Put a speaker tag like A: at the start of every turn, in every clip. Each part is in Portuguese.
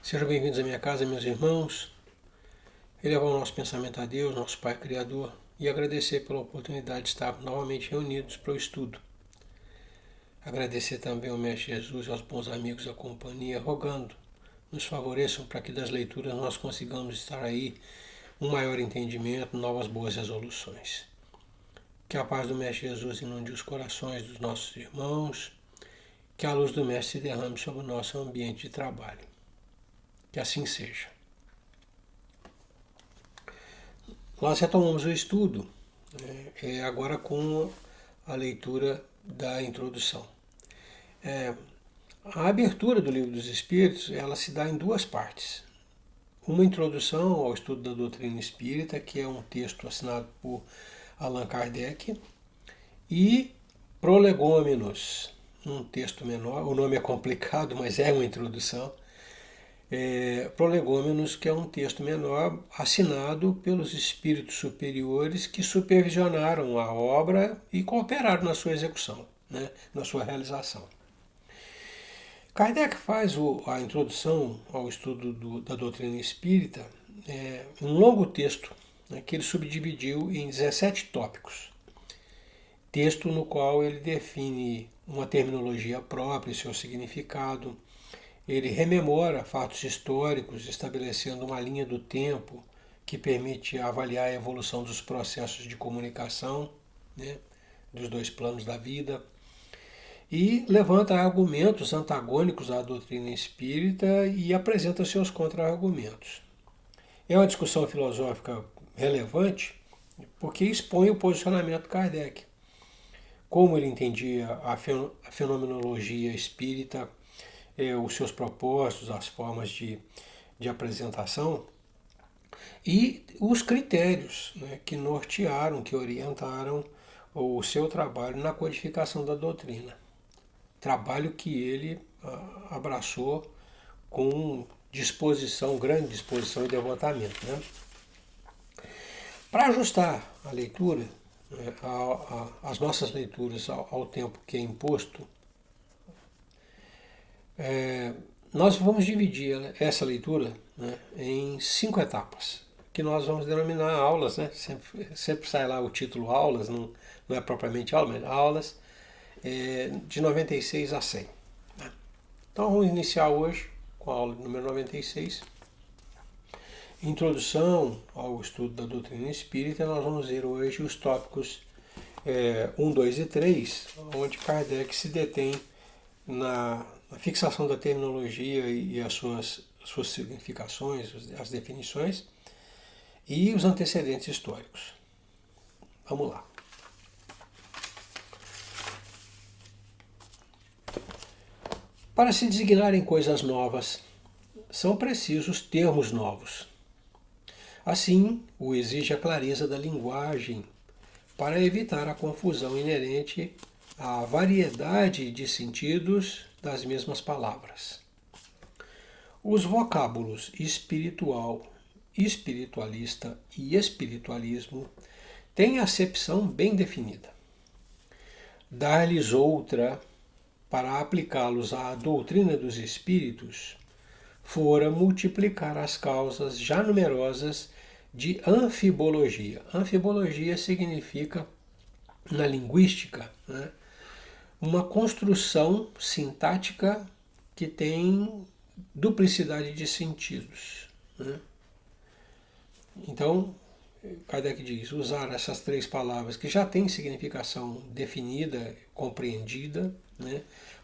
A: Sejam bem-vindos à minha casa, meus irmãos. Elevar o nosso pensamento a Deus, nosso Pai Criador, e agradecer pela oportunidade de estar novamente reunidos para o estudo. Agradecer também ao Mestre Jesus e aos bons amigos da companhia, rogando, nos favoreçam para que das leituras nós consigamos estar aí um maior entendimento, novas boas resoluções. Que a paz do Mestre Jesus inunde os corações dos nossos irmãos, que a luz do Mestre se derrame sobre o nosso ambiente de trabalho. Que assim seja. Nós retomamos o estudo, agora com a leitura da introdução. A abertura do Livro dos Espíritos, ela se dá em duas partes. Uma introdução ao estudo da doutrina espírita, que é um texto assinado por Allan Kardec, e Prolegômenos, um texto menor, o nome é complicado, mas é uma introdução. Prolegômenos, que é um texto menor assinado pelos espíritos superiores que supervisionaram a obra e cooperaram na sua execução, na sua realização. Kardec faz a introdução ao estudo da doutrina espírita um longo texto que ele subdividiu em 17 tópicos. Texto no qual ele define uma terminologia própria e seu significado. Ele rememora fatos históricos, estabelecendo uma linha do tempo que permite avaliar a evolução dos processos de comunicação, dos dois planos da vida, e levanta argumentos antagônicos à doutrina espírita e apresenta seus contra-argumentos. É uma discussão filosófica relevante porque expõe o posicionamento de Kardec, como ele entendia a fenomenologia espírita, os seus propósitos, as formas de apresentação e os critérios que nortearam, que orientaram o seu trabalho na codificação da doutrina. Trabalho que ele abraçou com disposição, grande disposição e devotamento. Para ajustar a leitura, as nossas leituras ao tempo que é imposto, nós vamos dividir essa leitura em 5 etapas, que nós vamos denominar aulas, sempre sai lá o título aulas, não é propriamente aula, mas aulas, de 96 a 100. Então vamos iniciar hoje com a aula número 96. Introdução ao estudo da doutrina espírita. Nós vamos ver hoje os tópicos 1, 2 e 3, onde Kardec se detém na fixação da terminologia e as suas significações, as definições e os antecedentes históricos. Vamos lá. Para se designarem coisas novas, são precisos termos novos. Assim, o exige a clareza da linguagem, para evitar a confusão inerente à variedade de sentidos das mesmas palavras. Os vocábulos espiritual, espiritualista e espiritualismo têm acepção bem definida. Dar-lhes outra, para aplicá-los à doutrina dos espíritos, fora multiplicar as causas já numerosas de anfibologia. Anfibologia significa, na linguística, uma construção sintática que tem duplicidade de sentidos. Então, Kardec diz, usar essas 3 palavras que já têm significação definida, compreendida,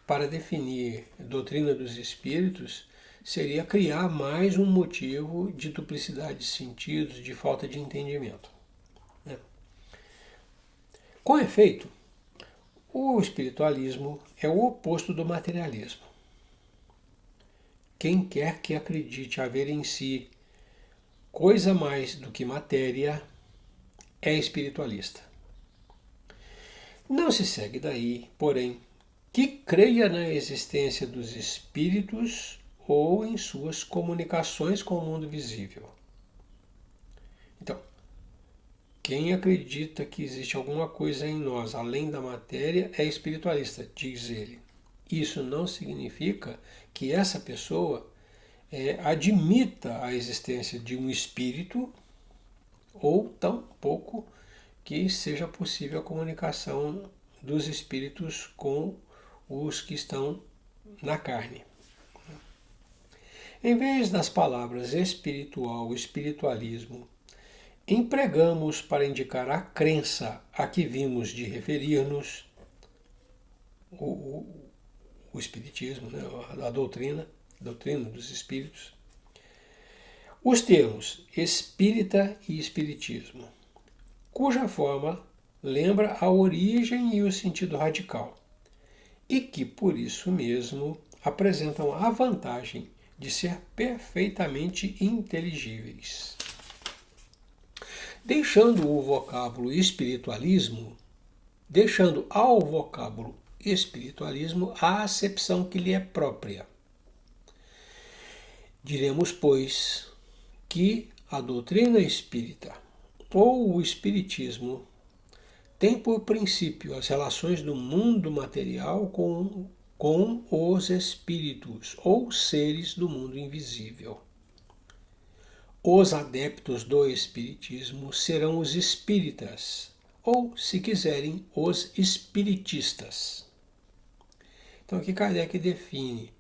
A: para definir a doutrina dos espíritos, seria criar mais um motivo de duplicidade de sentidos, de falta de entendimento. Com efeito, o espiritualismo é o oposto do materialismo. Quem quer que acredite haver em si coisa mais do que matéria é espiritualista. Não se segue daí, porém, que creia na existência dos espíritos ou em suas comunicações com o mundo visível. Então, quem acredita que existe alguma coisa em nós além da matéria é espiritualista, diz ele. Isso não significa que essa pessoa admita a existência de um espírito ou tampouco que seja possível a comunicação dos espíritos com os que estão na carne. Em vez das palavras espiritual, espiritualismo, empregamos para indicar a crença a que vimos de referir-nos o espiritismo, né, a doutrina dos espíritos, os termos espírita e espiritismo, cuja forma lembra a origem e o sentido radical, e que por isso mesmo apresentam a vantagem de ser perfeitamente inteligíveis. Deixando ao vocábulo espiritualismo a acepção que lhe é própria. Diremos, pois, que a doutrina espírita ou o espiritismo tem por princípio as relações do mundo material com os espíritos ou seres do mundo invisível. Os adeptos do espiritismo serão os espíritas, ou, se quiserem, os espiritistas. Então aqui Kardec define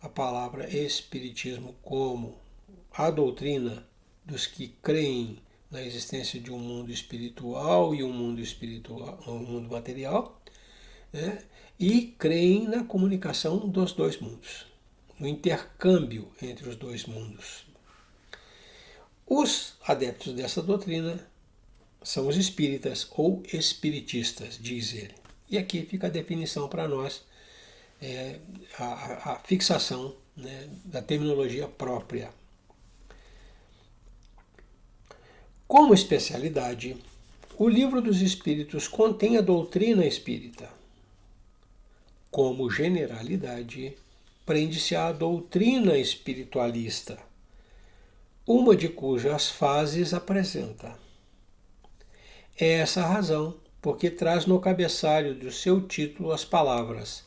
A: a palavra espiritismo como a doutrina dos que creem na existência de um mundo espiritual e um mundo material, né? E creem na comunicação dos dois mundos, no intercâmbio entre os dois mundos. Os adeptos dessa doutrina são os espíritas ou espiritistas, diz ele. E aqui fica a definição para nós, a fixação, né, da terminologia própria. Como especialidade, o Livro dos Espíritos contém a doutrina espírita. Como generalidade, prende-se à doutrina espiritualista, uma de cujas fases apresenta. É essa a razão porque traz no cabeçalho do seu título as palavras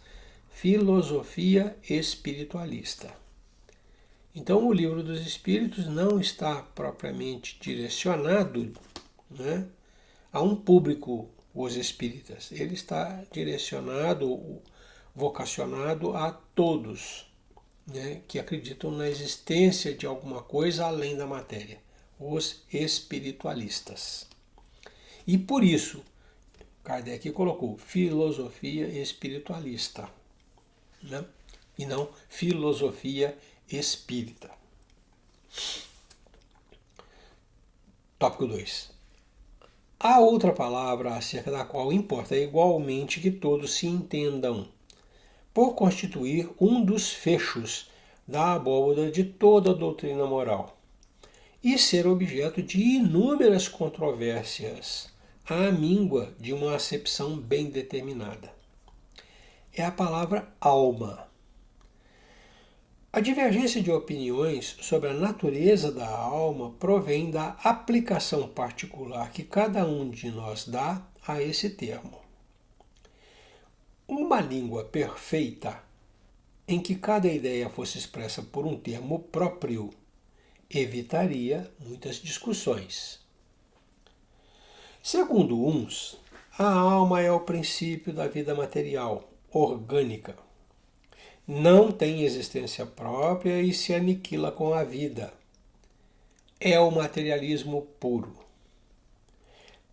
A: Filosofia Espiritualista. Então, o Livro dos Espíritos não está propriamente direcionado, né, a um público, os espíritas. Ele está direcionado, vocacionado a todos, né, que acreditam na existência de alguma coisa além da matéria, os espiritualistas. E por isso, Kardec colocou filosofia espiritualista, né, e não filosofia espírita. Tópico 2. Há outra palavra acerca da qual importa igualmente que todos se entendam, por constituir um dos fechos da abóbora de toda a doutrina moral, e ser objeto de inúmeras controvérsias, à míngua de uma acepção bem determinada. É a palavra alma. A divergência de opiniões sobre a natureza da alma provém da aplicação particular que cada um de nós dá a esse termo. Uma língua perfeita, em que cada ideia fosse expressa por um termo próprio, evitaria muitas discussões. Segundo uns, a alma é o princípio da vida material, orgânica. Não tem existência própria e se aniquila com a vida. É o materialismo puro.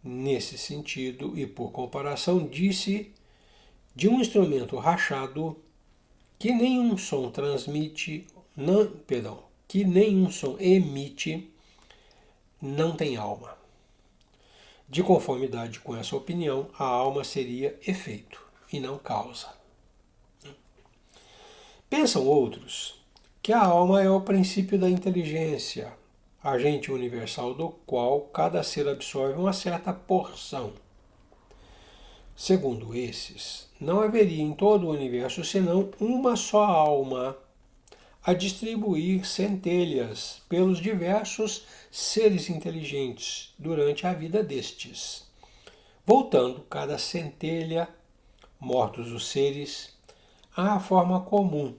A: Nesse sentido, e por comparação, disse de um instrumento rachado que nenhum som que nenhum som emite, não tem alma. De conformidade com essa opinião, a alma seria efeito e não causa. Pensam outros que a alma é o princípio da inteligência, agente universal do qual cada ser absorve uma certa porção. Segundo esses, não haveria em todo o universo senão uma só alma a distribuir centelhas pelos diversos seres inteligentes durante a vida destes, voltando cada centelha, mortos os seres, à forma comum,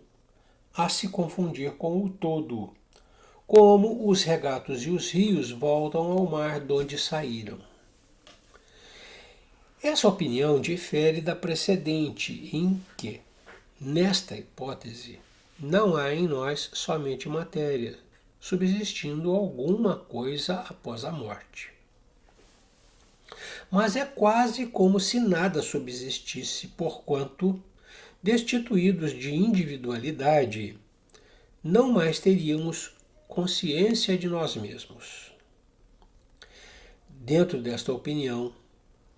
A: a se confundir com o todo, como os regatos e os rios voltam ao mar de onde saíram. Essa opinião difere da precedente, em que, nesta hipótese, não há em nós somente matéria, subsistindo alguma coisa após a morte. Mas é quase como se nada subsistisse, porquanto, destituídos de individualidade, não mais teríamos consciência de nós mesmos. Dentro desta opinião,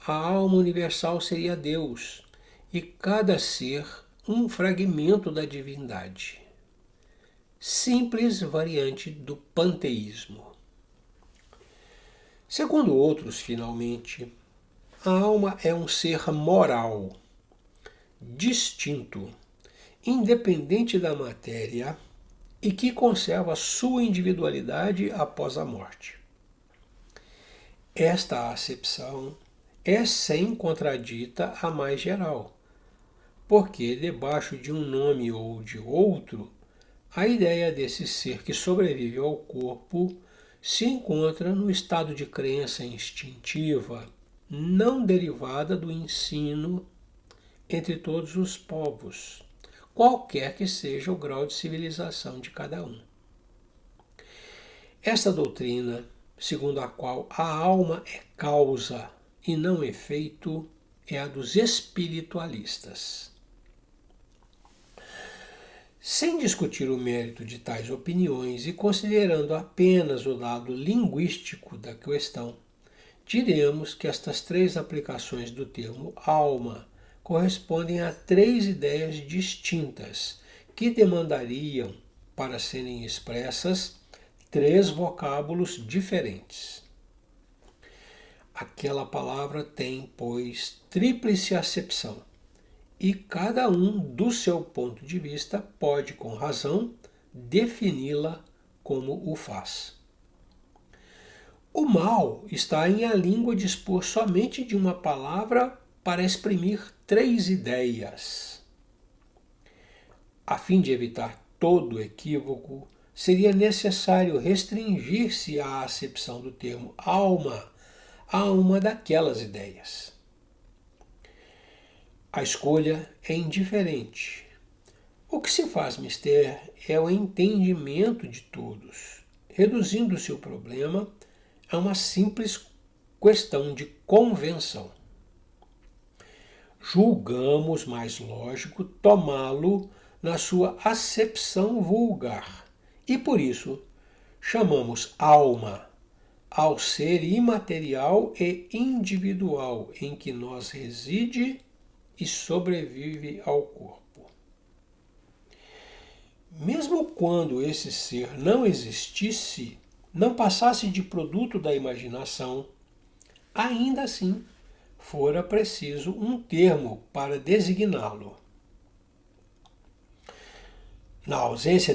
A: a alma universal seria Deus e cada ser um fragmento da divindade. Simples variante do panteísmo. Segundo outros, finalmente, a alma é um ser moral, distinto, independente da matéria e que conserva sua individualidade após a morte. Esta acepção é sem contradita a mais geral, porque debaixo de um nome ou de outro, a ideia desse ser que sobrevive ao corpo se encontra no estado de crença instintiva, não derivada do ensino entre todos os povos, qualquer que seja o grau de civilização de cada um. Esta doutrina, segundo a qual a alma é causa e não efeito, é a dos espiritualistas. Sem discutir o mérito de tais opiniões e considerando apenas o lado linguístico da questão, diremos que estas três aplicações do termo alma correspondem a três ideias distintas que demandariam, para serem expressas, três vocábulos diferentes. Aquela palavra tem, pois, tríplice acepção, e cada um, do seu ponto de vista, pode, com razão, defini-la como o faz. O mal está em a língua dispor somente de uma palavra para exprimir três ideias. A fim de evitar todo equívoco, seria necessário restringir-se à acepção do termo alma a uma daquelas ideias. A escolha é indiferente. O que se faz mister é o entendimento de todos, reduzindo-se o problema a uma simples questão de convenção. Julgamos mais lógico tomá-lo na sua acepção vulgar e, por isso, chamamos alma ao ser imaterial e individual em que nós reside e sobrevive ao corpo. Mesmo quando esse ser não existisse, não passasse de produto da imaginação, ainda assim fora preciso um termo para designá-lo. Na ausência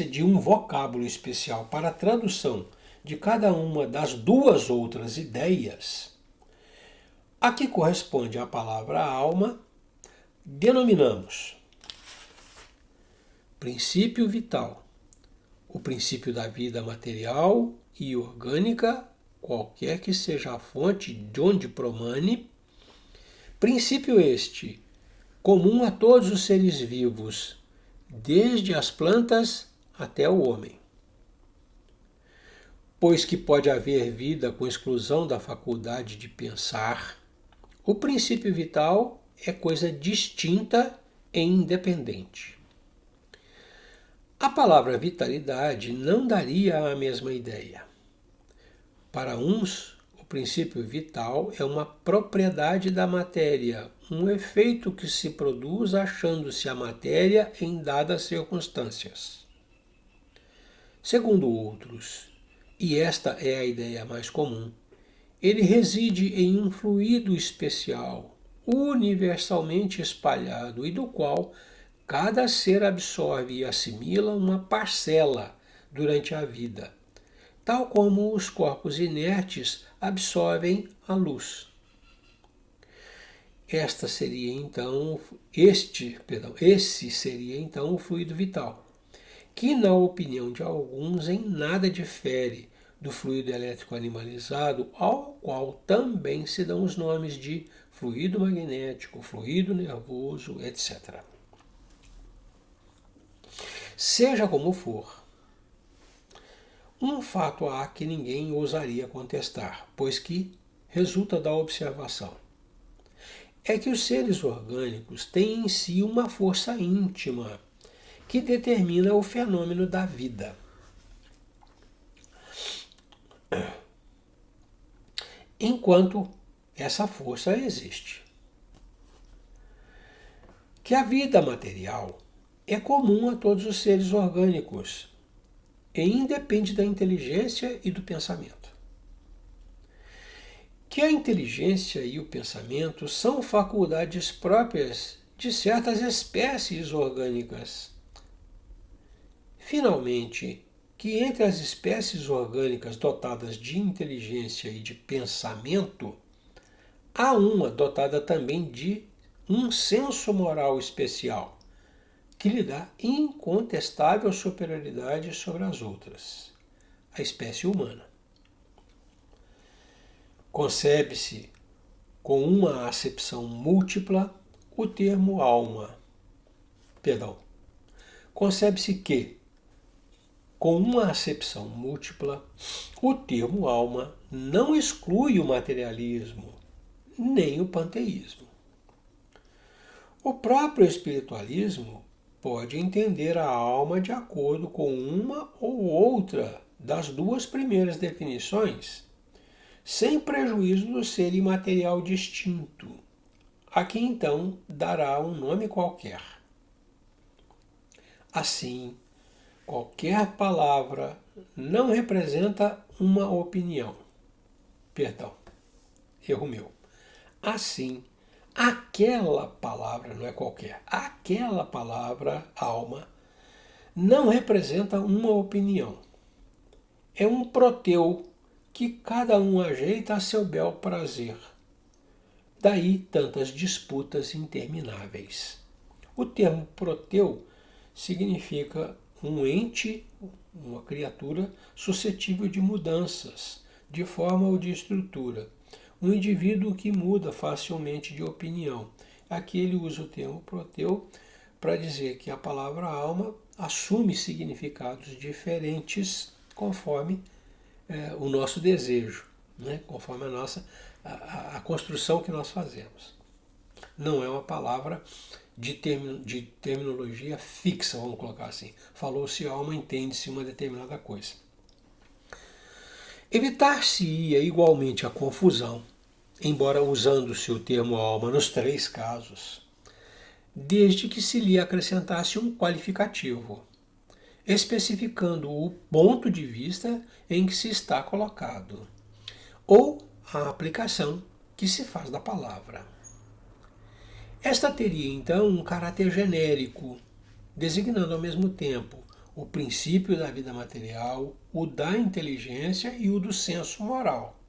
A: de um vocábulo especial para a tradução de cada uma das duas outras ideias, a que corresponde a palavra alma, denominamos princípio vital, o princípio da vida material e orgânica, qualquer que seja a fonte de onde promane, princípio este comum a todos os seres vivos, desde as plantas até o homem. Pois que pode haver vida com exclusão da faculdade de pensar, o princípio vital é coisa distinta e independente. A palavra vitalidade não daria a mesma ideia. Para uns, o princípio vital é uma propriedade da matéria, um efeito que se produz achando-se a matéria em dadas circunstâncias. Segundo outros, e esta é a ideia mais comum, ele reside em um fluido especial, universalmente espalhado e do qual cada ser absorve e assimila uma parcela durante a vida, tal como os corpos inertes absorvem a luz. esse seria então o fluido vital, que na opinião de alguns em nada difere do fluido elétrico animalizado, ao qual também se dão os nomes de fluido magnético, fluido nervoso, etc. Seja como for, um fato há que ninguém ousaria contestar, pois que resulta da observação. É que os seres orgânicos têm em si uma força íntima que determina o fenômeno da vida. Enquanto essa força existe. Que a vida material é comum a todos os seres orgânicos e independe da inteligência e do pensamento. Que a inteligência e o pensamento são faculdades próprias de certas espécies orgânicas. Finalmente, que entre as espécies orgânicas dotadas de inteligência e de pensamento, há uma dotada também de um senso moral especial, que lhe dá incontestável superioridade sobre as outras, a espécie humana. Concebe-se com uma acepção múltipla o termo alma. Concebe-se que, com uma acepção múltipla, o termo alma não exclui o materialismo, nem o panteísmo. O próprio espiritualismo pode entender a alma de acordo com uma ou outra das duas primeiras definições, sem prejuízo do ser imaterial distinto, a que então dará um nome qualquer. Assim, qualquer palavra não representa uma opinião. Erro meu. Assim, aquela palavra, não é qualquer, aquela palavra, alma, não representa uma opinião. É um proteu que cada um ajeita a seu bel prazer. Daí tantas disputas intermináveis. O termo proteu significa um ente, uma criatura suscetível de mudanças, de forma ou de estrutura. Um indivíduo que muda facilmente de opinião. Aqui ele usa o termo proteu para dizer que a palavra alma assume significados diferentes conforme o nosso desejo, né? Conforme a construção que nós fazemos. Não é uma palavra de terminologia fixa, vamos colocar assim. Falou-se alma, entende-se uma determinada coisa. Evitar-se-ia igualmente a confusão, embora usando-se o termo alma nos três casos, desde que se lhe acrescentasse um qualificativo, especificando o ponto de vista em que se está colocado, ou a aplicação que se faz da palavra. Esta teria então um caráter genérico, designando ao mesmo tempo o princípio da vida material, o da inteligência e o do senso moral,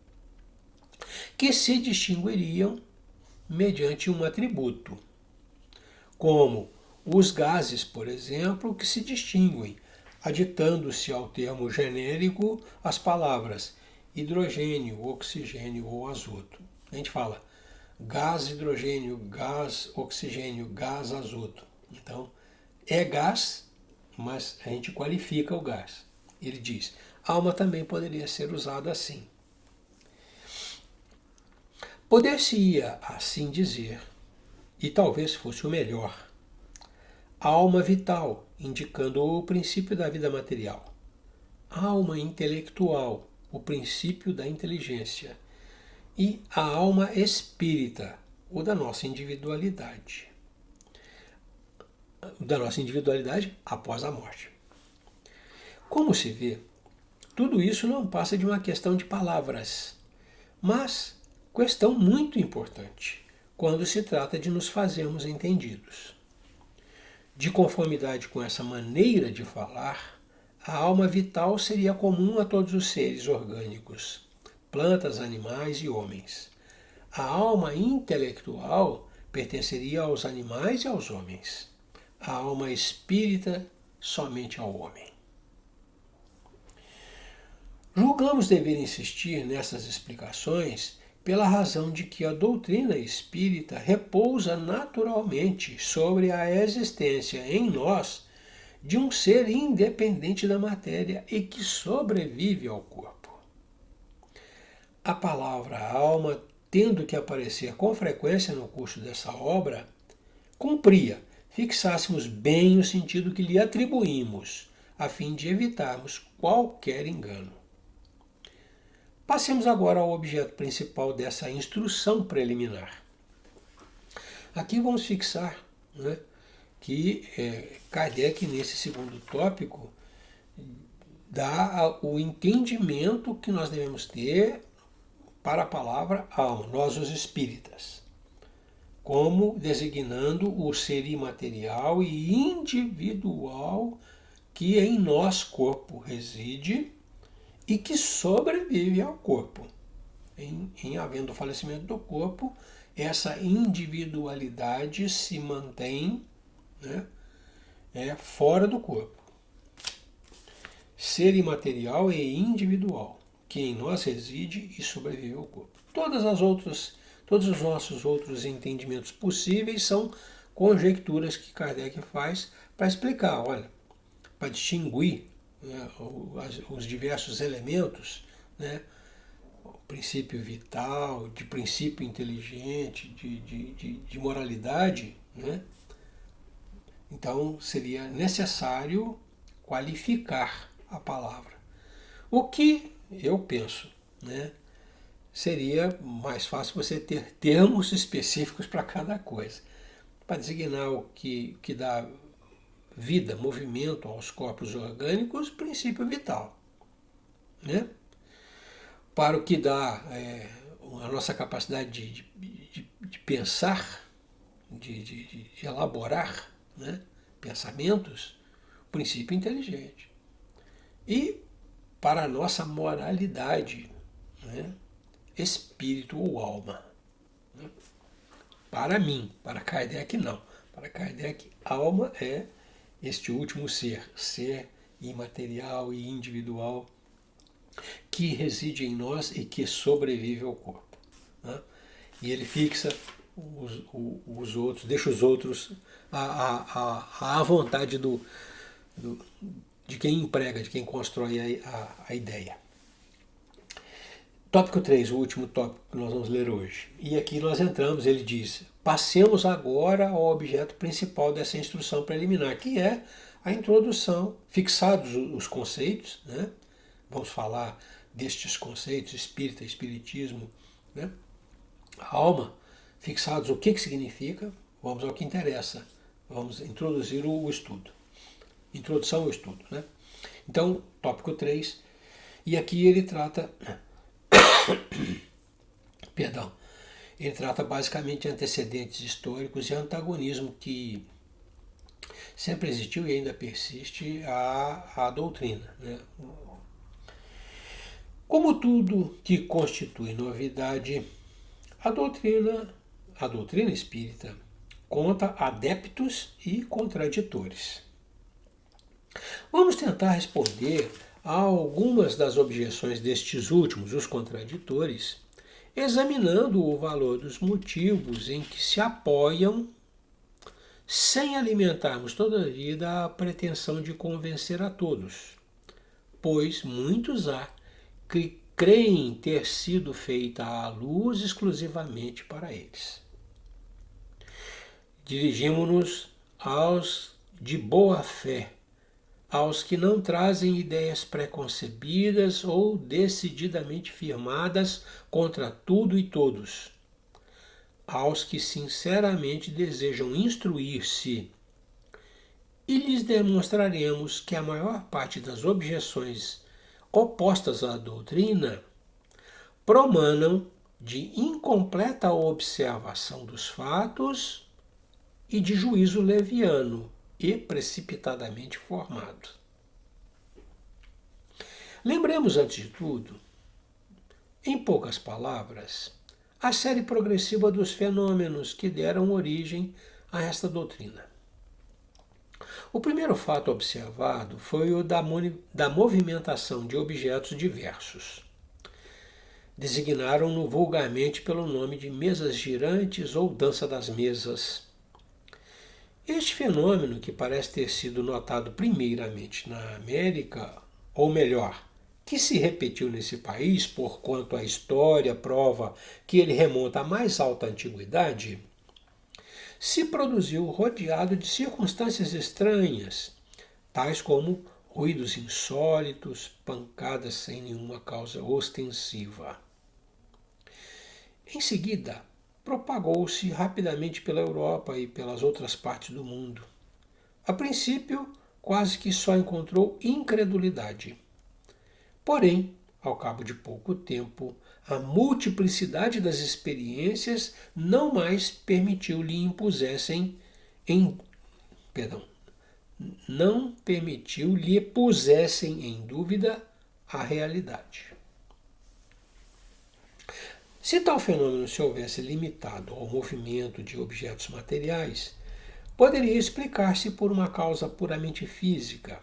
A: que se distinguiriam mediante um atributo, como os gases, por exemplo, que se distinguem, aditando-se ao termo genérico as palavras hidrogênio, oxigênio ou azoto. A gente fala gás hidrogênio, gás oxigênio, gás azoto. Então, é gás, mas a gente qualifica o gás. Ele diz, alma também poderia ser usada assim. Poder-se-ia assim dizer, e talvez fosse o melhor, a alma vital, indicando o princípio da vida material. A alma intelectual, o princípio da inteligência. E a alma espírita, o da nossa individualidade. Da nossa individualidade após a morte. Como se vê, tudo isso não passa de uma questão de palavras, mas questão muito importante quando se trata de nos fazermos entendidos. De conformidade com essa maneira de falar, a alma vital seria comum a todos os seres orgânicos, plantas, animais e homens. A alma intelectual pertenceria aos animais e aos homens. A alma espírita somente ao homem. Julgamos dever insistir nessas explicações pela razão de que a doutrina espírita repousa naturalmente sobre a existência em nós de um ser independente da matéria e que sobrevive ao corpo. A palavra alma, tendo que aparecer com frequência no curso dessa obra, cumpria fixássemos bem o sentido que lhe atribuímos, a fim de evitarmos qualquer engano. Passemos agora ao objeto principal dessa instrução preliminar. Aqui vamos fixar, que Kardec, nesse segundo tópico, dá o entendimento que nós devemos ter para a palavra alma, nós os espíritas, como designando o ser imaterial e individual que em nós, corpo, reside e que sobrevive ao corpo. Em havendo o falecimento do corpo, essa individualidade se mantém, fora do corpo. Ser imaterial e individual, que em nós reside e sobrevive ao corpo. Todos os nossos outros entendimentos possíveis são conjecturas que Kardec faz para explicar, para distinguir os diversos elementos, o princípio vital, de princípio inteligente, de moralidade, Então seria necessário qualificar a palavra. O que eu penso, seria mais fácil você ter termos específicos para cada coisa, para designar o que dá vida, movimento aos corpos orgânicos, princípio vital. Para o que dá a nossa capacidade de pensar, de elaborar pensamentos, princípio inteligente. E para a nossa moralidade, espírito ou alma. Para mim, para Kardec não. Para Kardec, alma é este último ser imaterial e individual que reside em nós e que sobrevive ao corpo. E ele fixa os outros, deixa os outros à vontade de quem emprega, de quem constrói a ideia. Tópico 3, o último tópico que nós vamos ler hoje. E aqui nós entramos, ele diz, passemos agora ao objeto principal dessa instrução preliminar, que é a introdução, fixados os conceitos, vamos falar destes conceitos, espírita, espiritismo, alma, fixados o que significa, vamos ao que interessa, vamos introduzir o estudo. Introdução ao estudo. Então, tópico 3, e aqui ele trata ele trata basicamente de antecedentes históricos e antagonismo que sempre existiu e ainda persiste à doutrina. Como tudo que constitui novidade, a doutrina espírita conta adeptos e contraditores. Vamos tentar responder a algumas das objeções destes últimos, os contraditores, examinando o valor dos motivos em que se apoiam, sem alimentarmos todavia a pretensão de convencer a todos, pois muitos há que creem ter sido feita a luz exclusivamente para eles. Dirigimo-nos aos de boa fé, aos que não trazem ideias preconcebidas ou decididamente firmadas contra tudo e todos, aos que sinceramente desejam instruir-se, e lhes demonstraremos que a maior parte das objeções opostas à doutrina promanam de incompleta observação dos fatos e de juízo leviano e precipitadamente formado. Lembremos, antes de tudo, em poucas palavras, a série progressiva dos fenômenos que deram origem a esta doutrina. O primeiro fato observado foi o da movimentação de objetos diversos. Designaram-no vulgarmente pelo nome de mesas girantes ou dança das mesas. Este fenômeno, que parece ter sido notado primeiramente na América, ou melhor, que se repetiu nesse país, porquanto a história prova que ele remonta à mais alta antiguidade, se produziu rodeado de circunstâncias estranhas, tais como ruídos insólitos, pancadas sem nenhuma causa ostensiva. Em seguida, propagou-se rapidamente pela Europa e pelas outras partes do mundo. A princípio, quase que só encontrou incredulidade. Porém, ao cabo de pouco tempo, a multiplicidade das experiências não mais não permitiu lhe pusessem em dúvida a realidade. Se tal fenômeno se houvesse limitado ao movimento de objetos materiais, poderia explicar-se por uma causa puramente física.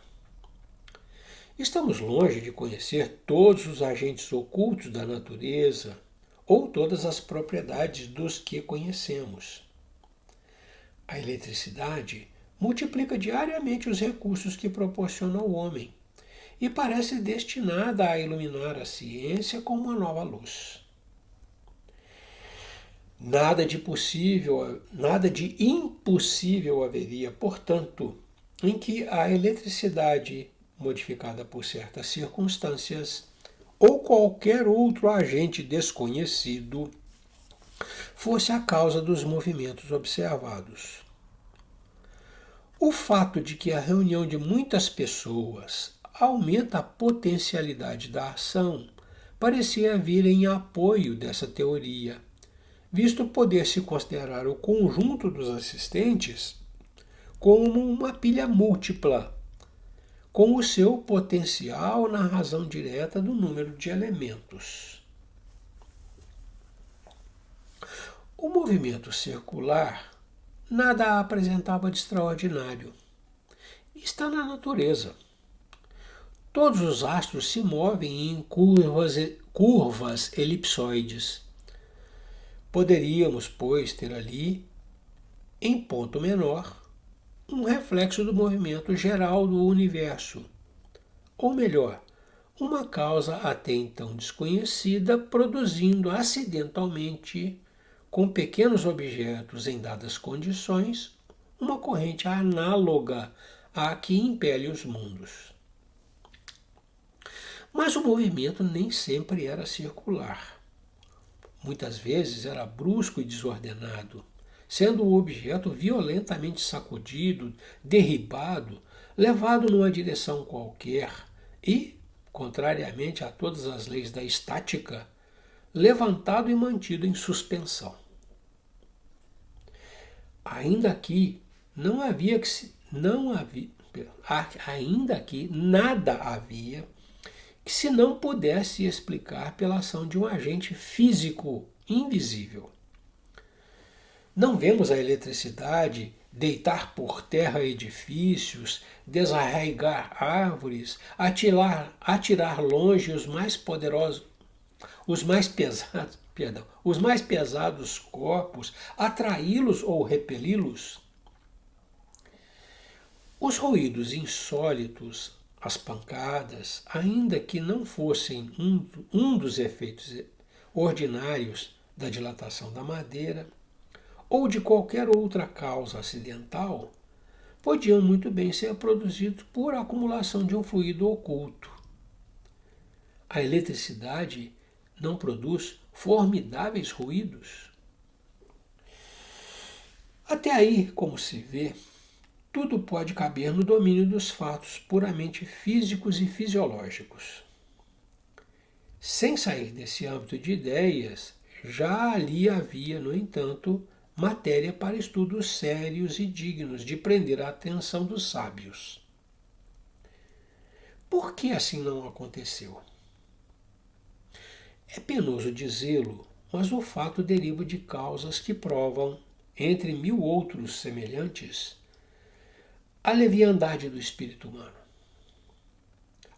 A: Estamos longe de conhecer todos os agentes ocultos da natureza ou todas as propriedades dos que conhecemos. A eletricidade multiplica diariamente os recursos que proporciona ao homem e parece destinada a iluminar a ciência com uma nova luz. Nada de impossível haveria, portanto, em que a eletricidade, modificada por certas circunstâncias, ou qualquer outro agente desconhecido, fosse a causa dos movimentos observados. O fato de que a reunião de muitas pessoas aumenta a potencialidade da ação parecia vir em apoio dessa teoria, visto poder-se considerar o conjunto dos assistentes como uma pilha múltipla, com o seu potencial na razão direta do número de elementos. O movimento circular nada apresentava de extraordinário. Está na natureza. Todos os astros se movem em curvas elipsoides. Poderíamos, pois, ter ali, em ponto menor, um reflexo do movimento geral do universo, ou melhor, uma causa até então desconhecida produzindo acidentalmente, com pequenos objetos em dadas condições, uma corrente análoga à que impele os mundos. Mas o movimento nem sempre era circular. Muitas vezes era brusco e desordenado, sendo o objeto violentamente sacudido, derribado, levado numa direção qualquer e, contrariamente a todas as leis da estática, levantado e mantido em suspensão. Ainda que nada havia que se não pudesse explicar pela ação de um agente físico invisível. Não vemos a eletricidade deitar por terra edifícios, desarraigar árvores, atirar longe os mais pesados corpos, atraí-los ou repeli-los. Os ruídos insólitos, as pancadas, ainda que não fossem um dos efeitos ordinários da dilatação da madeira, ou de qualquer outra causa acidental, podiam muito bem ser produzidos por acumulação de um fluido oculto. A eletricidade não produz formidáveis ruídos? Até aí, como se vê, tudo pode caber no domínio dos fatos puramente físicos e fisiológicos. Sem sair desse âmbito de ideias, já ali havia, no entanto, matéria para estudos sérios e dignos de prender a atenção dos sábios. Por que assim não aconteceu? É penoso dizê-lo, mas o fato deriva de causas que provam, entre mil outros semelhantes, a leviandade do espírito humano.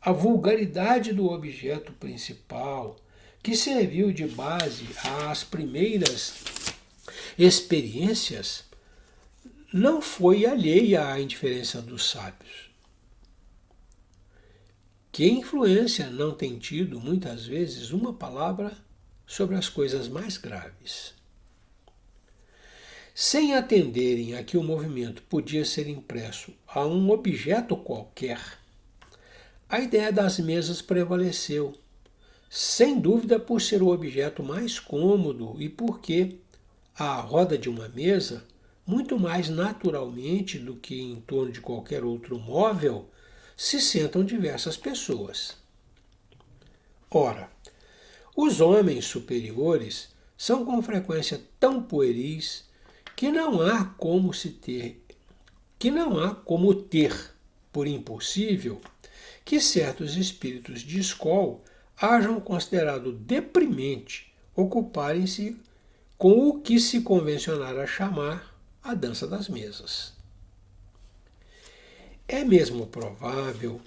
A: A vulgaridade do objeto principal, que serviu de base às primeiras experiências, não foi alheia à indiferença dos sábios. Que influência não tem tido, muitas vezes, uma palavra sobre as coisas mais graves? Sem atenderem a que o movimento podia ser impresso a um objeto qualquer, a ideia das mesas prevaleceu, sem dúvida por ser o objeto mais cômodo e porque, à roda de uma mesa, muito mais naturalmente do que em torno de qualquer outro móvel, se sentam diversas pessoas. Ora, os homens superiores são com frequência tão pueris que não há como ter por impossível que certos espíritos de escola hajam considerado deprimente ocuparem-se com o que se convencionara chamar a dança das mesas. É mesmo provável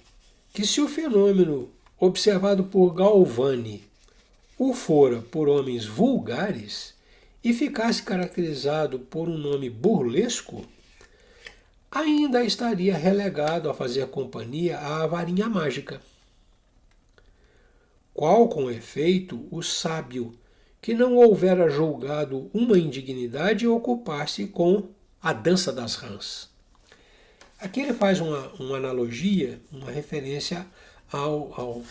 A: que, se o fenômeno observado por Galvani o fora por homens vulgares e ficasse caracterizado por um nome burlesco, ainda estaria relegado a fazer companhia à varinha mágica. Qual, com efeito, o sábio que não houvera julgado uma indignidade ocupar-se com a dança das rãs? Aqui ele faz uma analogia, uma referência ao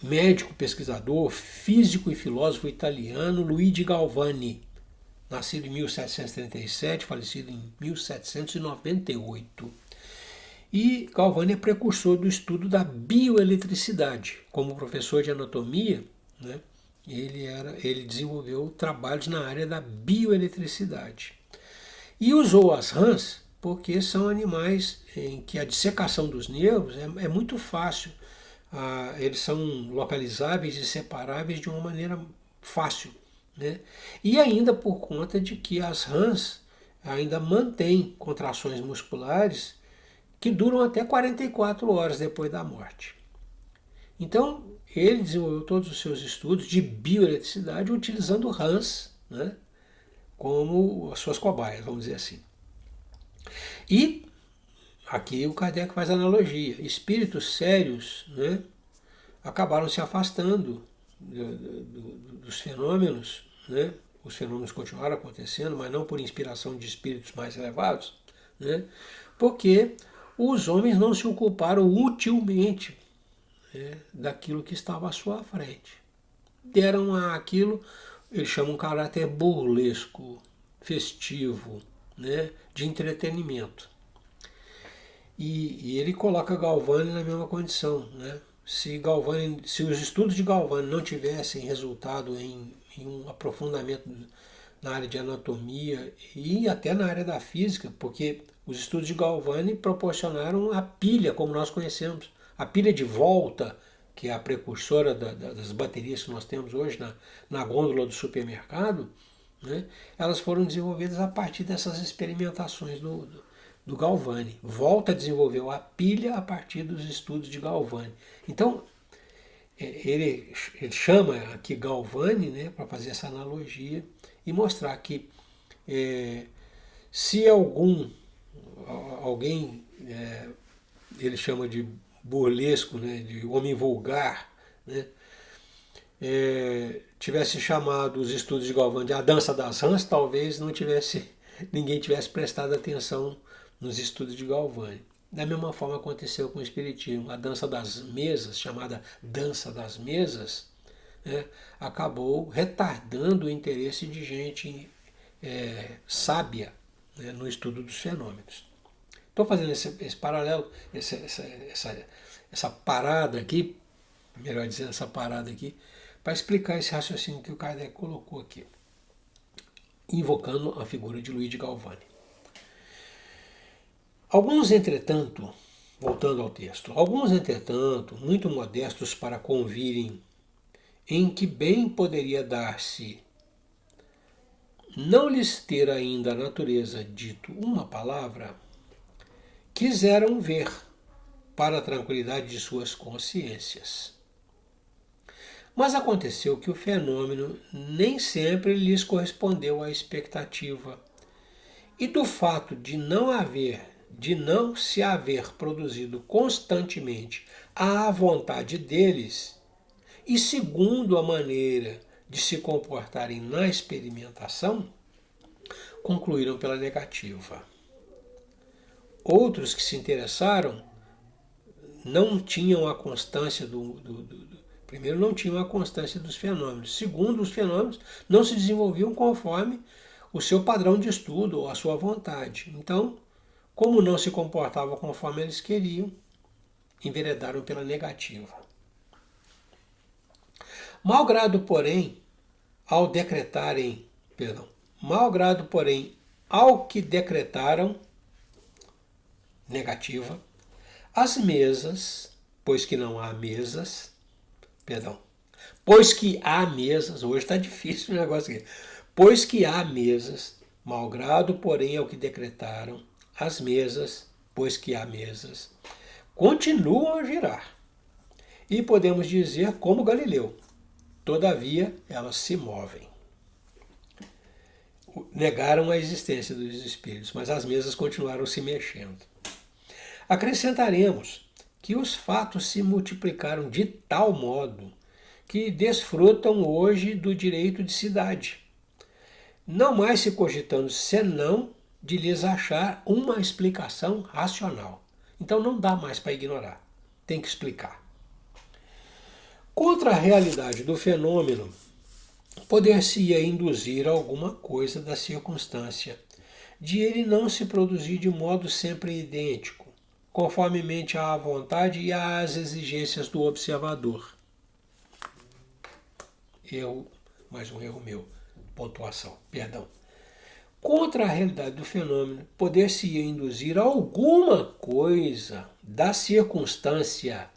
A: médico, pesquisador, físico e filósofo italiano Luigi Galvani, nascido em 1737, falecido em 1798. E Galvani é precursor do estudo da bioeletricidade. Como professor de anatomia, né, ele desenvolveu trabalhos na área da bioeletricidade. E usou as rãs porque são animais em que a dissecação dos nervos é muito fácil. Eles são localizáveis e separáveis de uma maneira fácil. Né? E ainda por conta de que as rãs ainda mantêm contrações musculares que duram até 44 horas depois da morte. Então, ele desenvolveu todos os seus estudos de bioeletricidade utilizando rãs, né, como as suas cobaias, vamos dizer assim. E aqui o Kardec faz analogia. Espíritos sérios, né, acabaram se afastando dos fenômenos, né? Os fenômenos continuaram acontecendo, mas não por inspiração de espíritos mais elevados, né? Porque os homens não se ocuparam utilmente, né, daquilo que estava à sua frente. Deram àquilo, eles chamam um caráter burlesco, festivo, né, de entretenimento. E ele coloca Galvani na mesma condição, né? Se os estudos de Galvani não tivessem resultado em um aprofundamento na área de anatomia e até na área da física, porque os estudos de Galvani proporcionaram a pilha, como nós conhecemos, a pilha de volta, que é a precursora das baterias que nós temos hoje na gôndola do supermercado, né? Elas foram desenvolvidas a partir dessas experimentações do Galvani. Volta desenvolveu a pilha a partir dos estudos de Galvani. Então, ele chama aqui Galvani, né, para fazer essa analogia e mostrar que se alguém, ele chama de burlesco, né, de homem vulgar, né, tivesse chamado os estudos de Galvani de a dança das rãs, talvez ninguém tivesse prestado atenção nos estudos de Galvani. Da mesma forma aconteceu com o Espiritismo. A dança das mesas, chamada dança das mesas, né, acabou retardando o interesse de gente sábia, né, no estudo dos fenômenos. Estou fazendo esse paralelo, essa parada aqui, melhor dizendo, essa parada aqui, para explicar esse raciocínio que o Kardec colocou aqui, invocando a figura de Luigi Galvani. Alguns, entretanto, voltando ao texto, muito modestos para convirem em que bem poderia dar-se não lhes ter ainda a natureza dito uma palavra, quiseram ver para a tranquilidade de suas consciências. Mas aconteceu que o fenômeno nem sempre lhes correspondeu à expectativa, e do fato de não se haver produzido constantemente à vontade deles, e segundo a maneira de se comportarem na experimentação, concluíram pela negativa. Outros que se interessaram não tinham a constância primeiro, não tinham a constância dos fenômenos. Segundo, os fenômenos não se desenvolviam conforme o seu padrão de estudo ou a sua vontade. Então, como não se comportavam conforme eles queriam, enveredaram pela negativa. Malgrado, porém, ao que decretaram negativa, as mesas, pois que há mesas, hoje está difícil o negócio aqui, pois que há mesas, malgrado, porém, ao que decretaram, as mesas, pois que há mesas, continuam a girar. E podemos dizer como Galileu, todavia elas se movem. Negaram a existência dos espíritos, mas as mesas continuaram se mexendo. Acrescentaremos que os fatos se multiplicaram de tal modo que desfrutam hoje do direito de cidade, não mais se cogitando senão de lhes achar uma explicação racional. Então não dá mais para ignorar, tem que explicar. Contra a realidade do fenômeno, poder-se-ia induzir alguma coisa da circunstância de ele não se produzir de modo sempre idêntico, conformemente à vontade e às exigências do observador. Mais um erro meu, pontuação, perdão. Contra a realidade do fenômeno, poder-se-ia induzir alguma coisa da circunstância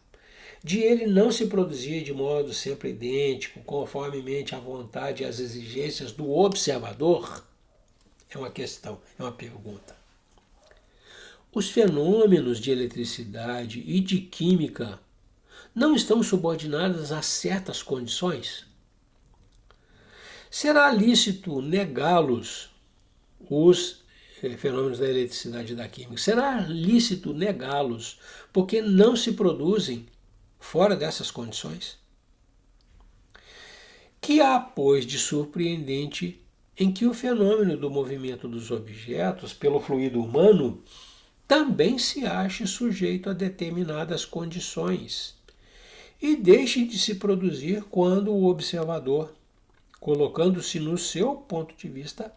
A: de ele não se produzir de modo sempre idêntico, conformemente à vontade e às exigências do observador? É uma questão, é uma pergunta. Os fenômenos de eletricidade e de química não estão subordinados a certas condições? Será lícito negá-los, os fenômenos da eletricidade e da química? Será lícito negá-los porque não se produzem fora dessas condições? Que há, pois, de surpreendente em que o fenômeno do movimento dos objetos pelo fluido humano também se ache sujeito a determinadas condições e deixe de se produzir quando o observador, colocando-se no seu ponto de vista,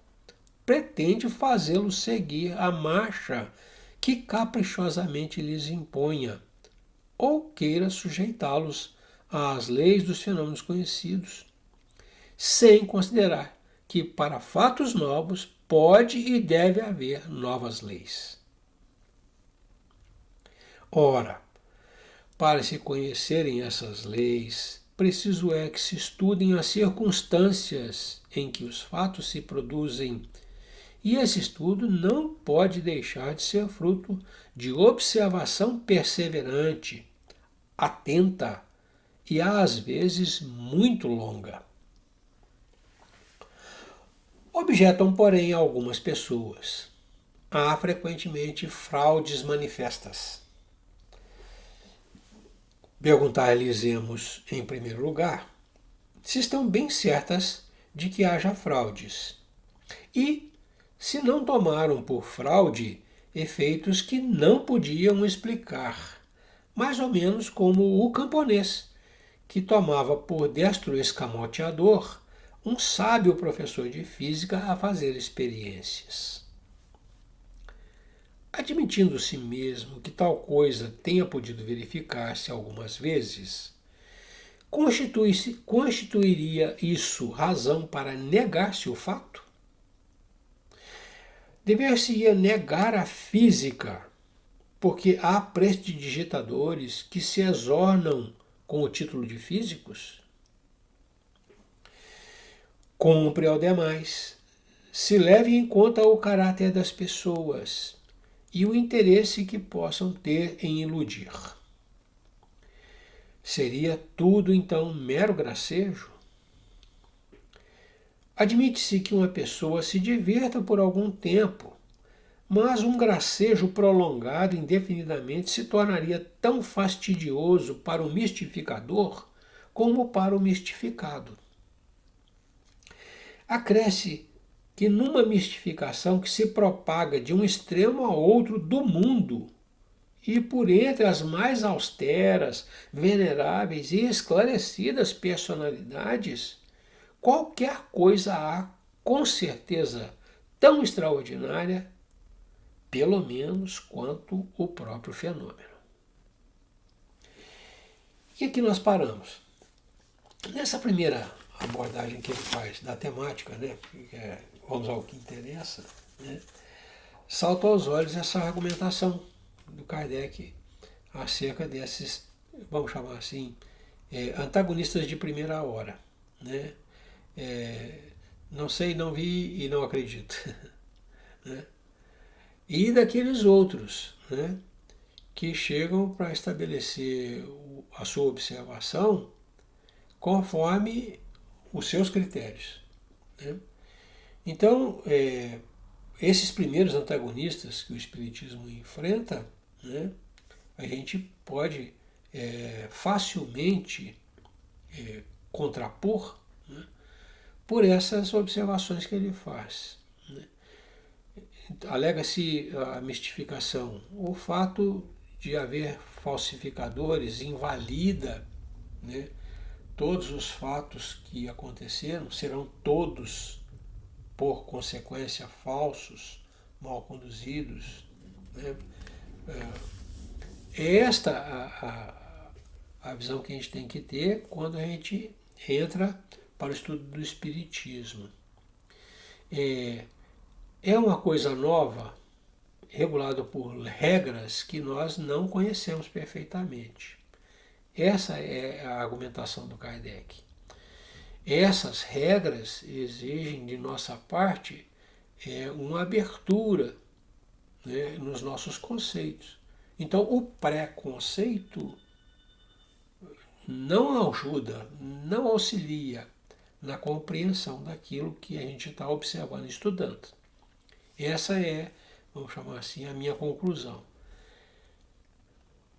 A: pretende fazê-lo seguir a marcha que caprichosamente lhes imponha, ou queira sujeitá-los às leis dos fenômenos conhecidos, sem considerar que para fatos novos pode e deve haver novas leis. Ora, para se conhecerem essas leis, preciso é que se estudem as circunstâncias em que os fatos se produzem, e esse estudo não pode deixar de ser fruto de observação perseverante, atenta e às vezes muito longa. Objetam, porém, algumas pessoas. Há frequentemente fraudes manifestas. Perguntar-lhes-emos, em primeiro lugar, se estão bem certas de que haja fraudes e se não tomaram por fraude efeitos que não podiam explicar, mais ou menos como o camponês, que tomava por destro escamoteador um sábio professor de física a fazer experiências. Admitindo-se mesmo que tal coisa tenha podido verificar-se algumas vezes, constituiria isso razão para negar-se o fato? Dever-se-ia negar a física, porque há prestidigitadores que se exornam com o título de físicos? Cumpre ao demais, se leve em conta o caráter das pessoas e o interesse que possam ter em iludir. Seria tudo então mero gracejo? Admite-se que uma pessoa se divirta por algum tempo, mas um gracejo prolongado indefinidamente se tornaria tão fastidioso para o mistificador como para o mistificado. Acresce que numa mistificação que se propaga de um extremo a outro do mundo, e por entre as mais austeras, veneráveis e esclarecidas personalidades, qualquer coisa há, com certeza, tão extraordinária, pelo menos quanto o próprio fenômeno. E aqui nós paramos. Nessa primeira abordagem que ele faz da temática, né, vamos ao que interessa, né, salta aos olhos essa argumentação do Kardec acerca desses, vamos chamar assim, antagonistas de primeira hora. Né? Não sei, não vi e não acredito. Né? E daqueles outros, né, que chegam para estabelecer a sua observação conforme os seus critérios. Né? Então, esses primeiros antagonistas que o Espiritismo enfrenta, né, a gente pode facilmente contrapor, né, por essas observações que ele faz. Né? Alega-se a mistificação. O fato de haver falsificadores invalida, né, todos os fatos que aconteceram, serão todos, por consequência, falsos, mal conduzidos. Né? É esta a visão que a gente tem que ter quando a gente entra para o estudo do Espiritismo. É uma coisa nova, regulada por regras que nós não conhecemos perfeitamente. Essa é a argumentação do Kardec. Essas regras exigem de nossa parte uma abertura, né, nos nossos conceitos. Então, o preconceito não ajuda, não auxilia na compreensão daquilo que a gente está observando e estudando. Essa é, vamos chamar assim, a minha conclusão.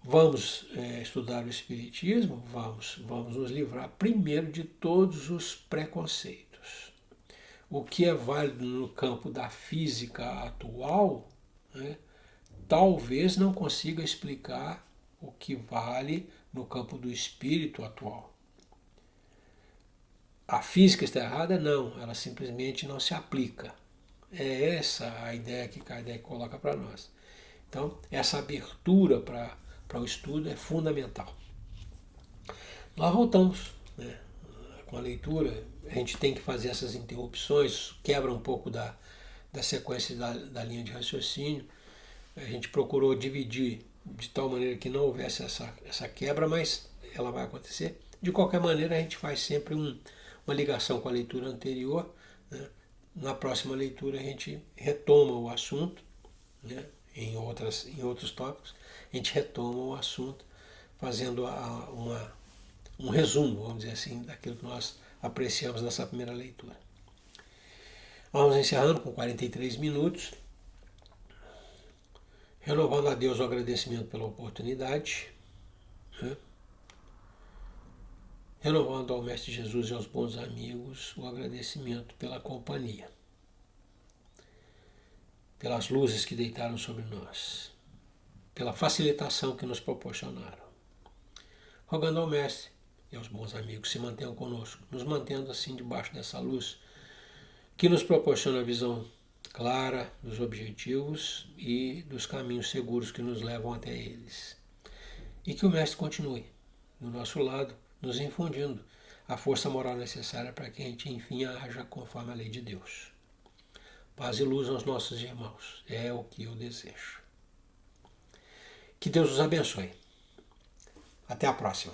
A: Vamos estudar o Espiritismo? Vamos nos livrar primeiro de todos os preconceitos. O que é válido no campo da física atual, né, talvez não consiga explicar o que vale no campo do espírito atual. A física está errada? Não, ela simplesmente não se aplica. É essa a ideia que Kardec coloca para nós. Então, essa abertura para o estudo é fundamental. Nós voltamos, né, com a leitura, a gente tem que fazer essas interrupções, quebra um pouco da sequência da linha de raciocínio. A gente procurou dividir de tal maneira que não houvesse essa quebra, mas ela vai acontecer. De qualquer maneira, a gente faz sempre uma ligação com a leitura anterior. Né? Na próxima leitura, a gente retoma o assunto, né? em outros tópicos, a gente retoma o assunto, fazendo um resumo, vamos dizer assim, daquilo que nós apreciamos nessa primeira leitura. Vamos encerrando com 43 minutos. Renovando a Deus o agradecimento pela oportunidade, né? Renovando ao Mestre Jesus e aos bons amigos o agradecimento pela companhia, pelas luzes que deitaram sobre nós, pela facilitação que nos proporcionaram. Rogando ao Mestre e aos bons amigos que se mantenham conosco, nos mantendo assim debaixo dessa luz que nos proporciona a visão clara dos objetivos e dos caminhos seguros que nos levam até eles. E que o Mestre continue do nosso lado, nos infundindo a força moral necessária para que a gente, enfim, haja conforme a lei de Deus. Paz e luz aos nossos irmãos, é o que eu desejo. Que Deus os abençoe. Até a próxima.